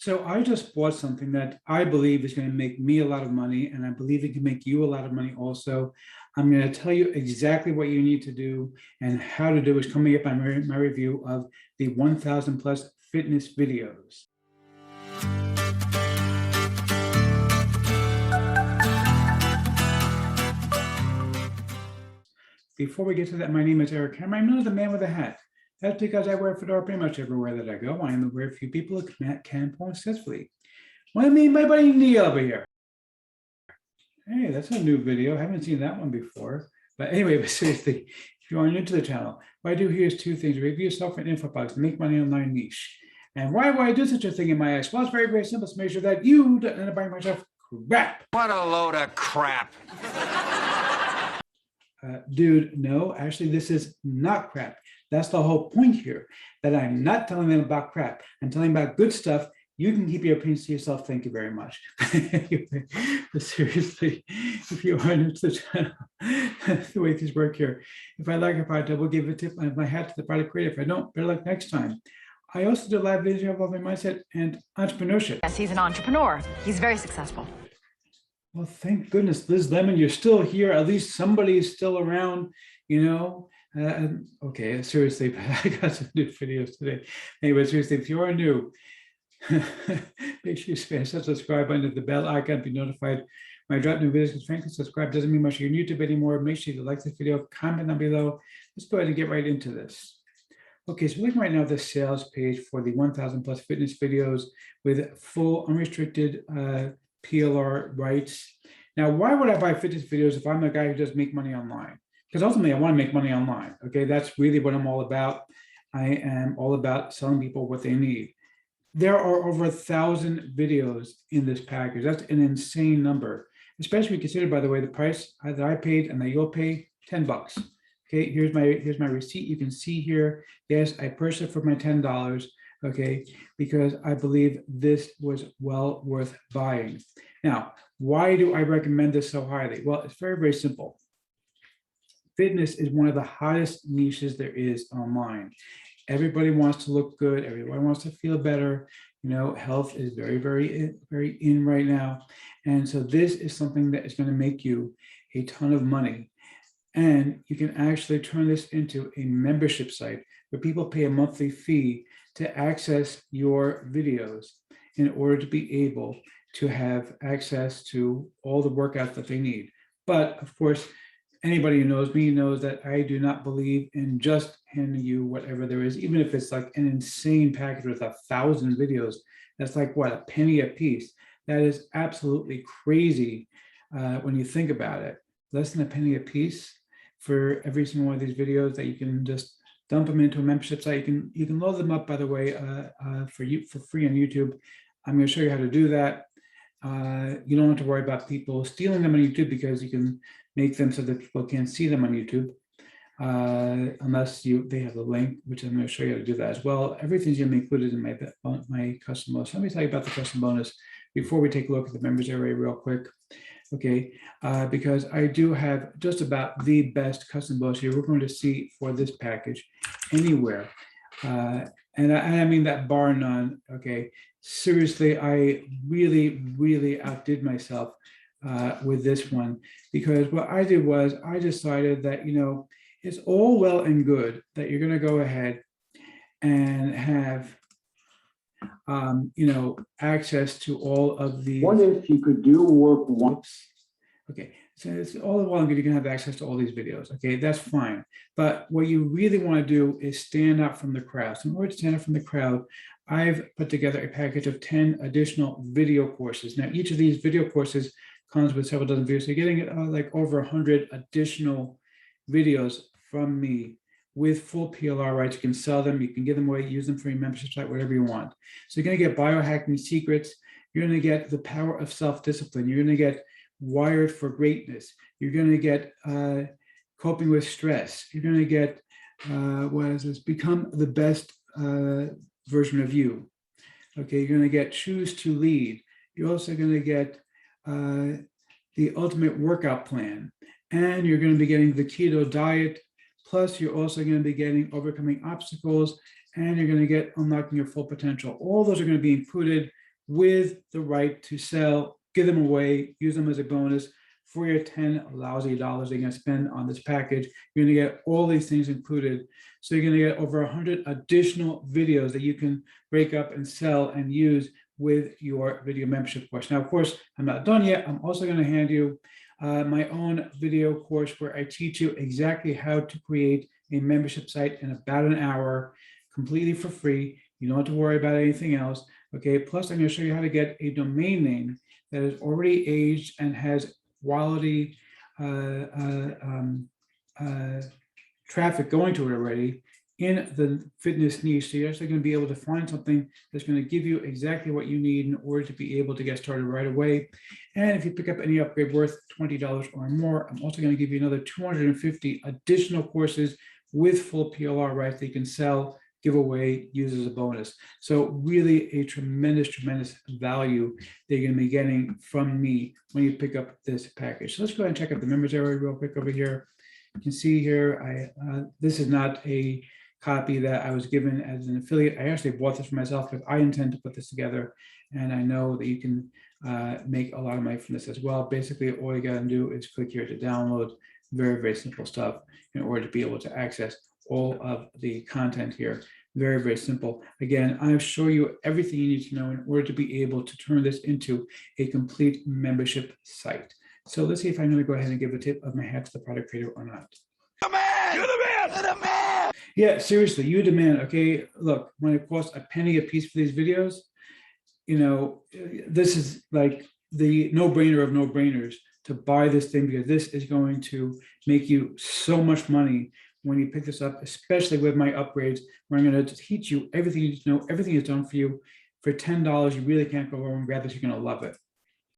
So I just bought something that I believe is going to make me a lot of money, and I believe it can make you a lot of money also. I'm going to tell you exactly what you need to do and how to do is coming up on my review of the 1,000 plus fitness videos. Before we get to that, my name is Eric Hammer. I'm known as the man with a hat. That's because I wear a fedora pretty much everywhere that I go. I am the very few people who can perform successfully. What I mean, my buddy Neil over here. Hey, that's a new video. I haven't seen that one before. But anyway, but seriously, if you are new to the channel, what I do here is two things: review software and info products, make money online niche. And why would I do such a thing in my eyes? Well, it's very, very simple to make sure that you don't end up buying myself crap. What a load of crap. Dude, no, actually, this is not crap. That's the whole point here, that I'm not telling them about crap. I'm telling them about good stuff. You can keep your opinions to yourself. Thank you very much. But seriously, if you are new to the channel, the way things work here, if I like a product, I will give a tip of my hat to the product creator. If I don't, better luck next time. I also do live videos involving mindset and entrepreneurship. Yes, he's an entrepreneur. He's very successful. Well, thank goodness, Liz Lemon, you're still here. At least somebody is still around, you know. Okay, seriously, but I got some new videos today. Anyway, seriously, if you are new, make sure you smash that subscribe button, the bell icon, be notified when I drop new videos. Because frankly, subscribe doesn't mean much on YouTube anymore. Make sure you like this video, comment down below. Let's go ahead and get right into this. Okay, so we're looking right now at the sales page for the 1,000 plus fitness videos with full unrestricted PLR rights. Now, why would I buy fitness videos if I'm the guy who does make money online? Because ultimately, I want to make money online. Okay, that's really what I'm all about. I am all about selling people what they need. There are over 1,000 videos in this package. That's an insane number, especially when you consider, by the way, the price that I paid and that you'll pay, $10. Okay, here's my receipt. You can see here. Yes, I purchased it for my $10. Okay, because I believe this was well worth buying. Now, why do I recommend this so highly? Well, it's very, very simple. Fitness is one of the hottest niches there is online. Everybody wants to look good. Everybody wants to feel better. You know, health is very, very, very in right now. And so this is something that is going to make you a ton of money. And you can actually turn this into a membership site where people pay a monthly fee to access your videos in order to be able to have access to all the workouts that they need. But of course, anybody who knows me knows that I do not believe in just handing you whatever there is, even if it's like an insane package with 1,000 videos. That's like what, a penny a piece. That is absolutely crazy when you think about it. Less than a penny a piece for every single one of these videos that you can just dump them into a membership site. You can load them up, by the way, for free on YouTube. I'm going to show you how to do that. You don't have to worry about people stealing them on YouTube because you can make them so that people can't see them on YouTube, unless they have the link, which I'm going to show you how to do that as well. Everything's going to be included in my custom bonus. Let me tell you about the custom bonus before we take a look at the members area real quick. Okay, because I do have just about the best custom bonus here we're going to see for this package anywhere. And I mean that bar none. Okay, seriously, I really, really outdid myself with this one, because what I did was I decided that, you know, it's all well and good that you're going to go ahead and have you know, access to all of the. What if you could do work once? Okay, so it's all well and good. You can have access to all these videos. Okay, that's fine. But what you really want to do is stand out from the crowd. So in order to stand out from the crowd, I've put together a package of 10 additional video courses. Now, each of these video courses comes with several dozen videos. So you're getting like over 100 additional videos from me with full PLR rights. You can sell them, you can give them away, use them for your membership site, whatever you want. So you're going to get biohacking secrets. You're going to get the power of self-discipline. You're going to get wired for greatness. You're going to get coping with stress. You're going to get what is this? Become the best version of you. Okay, you're going to get choose to lead. You're also going to get the ultimate workout plan, and you're going to be getting the keto diet. Plus, you're also going to be getting overcoming obstacles, and you're going to get unlocking your full potential. All those are going to be included with the right to sell, give them away, use them as a bonus for your 10 lousy dollars you're going to spend on this package. You're going to get all these things included. So you're going to get over 100 additional videos that you can break up and sell and use with your video membership course. Now, of course, I'm not done yet. I'm also going to hand you my own video course where I teach you exactly how to create a membership site in about an hour, completely for free. You don't have to worry about anything else. Okay. Plus, I'm going to show you how to get a domain name that is already aged and has quality traffic going to it already in the fitness niche. So you're actually going to be able to find something that's going to give you exactly what you need in order to be able to get started right away. And if you pick up any upgrade worth $20 or more, I'm also going to give you another 250 additional courses with full PLR rights that you can sell, give away, use as a bonus. So really a tremendous, tremendous value that you're going to be getting from me when you pick up this package. So let's go ahead and check out the members area real quick over here. You can see here, this is not a copy that I was given as an affiliate. I actually bought this for myself because I intend to put this together, and I know that you can make a lot of money from this as well. Basically, all you got to do is click here to download. Very, very simple stuff in order to be able to access all of the content here. Very, very simple. Again, I'll show you everything you need to know in order to be able to turn this into a complete membership site. So let's see if I'm going to go ahead and give a tip of my hat to the product creator or not. The man! You're the man! You're the man! Yeah, seriously, you demand. Okay, look, when it costs a penny a piece for these videos, you know, this is like the no-brainer of no-brainers to buy this thing, because this is going to make you so much money when you pick this up, especially with my upgrades, where I'm going to teach you everything you need to know. Everything is done for you for $10. You really can't go wrong. Grab this, you're going to love it.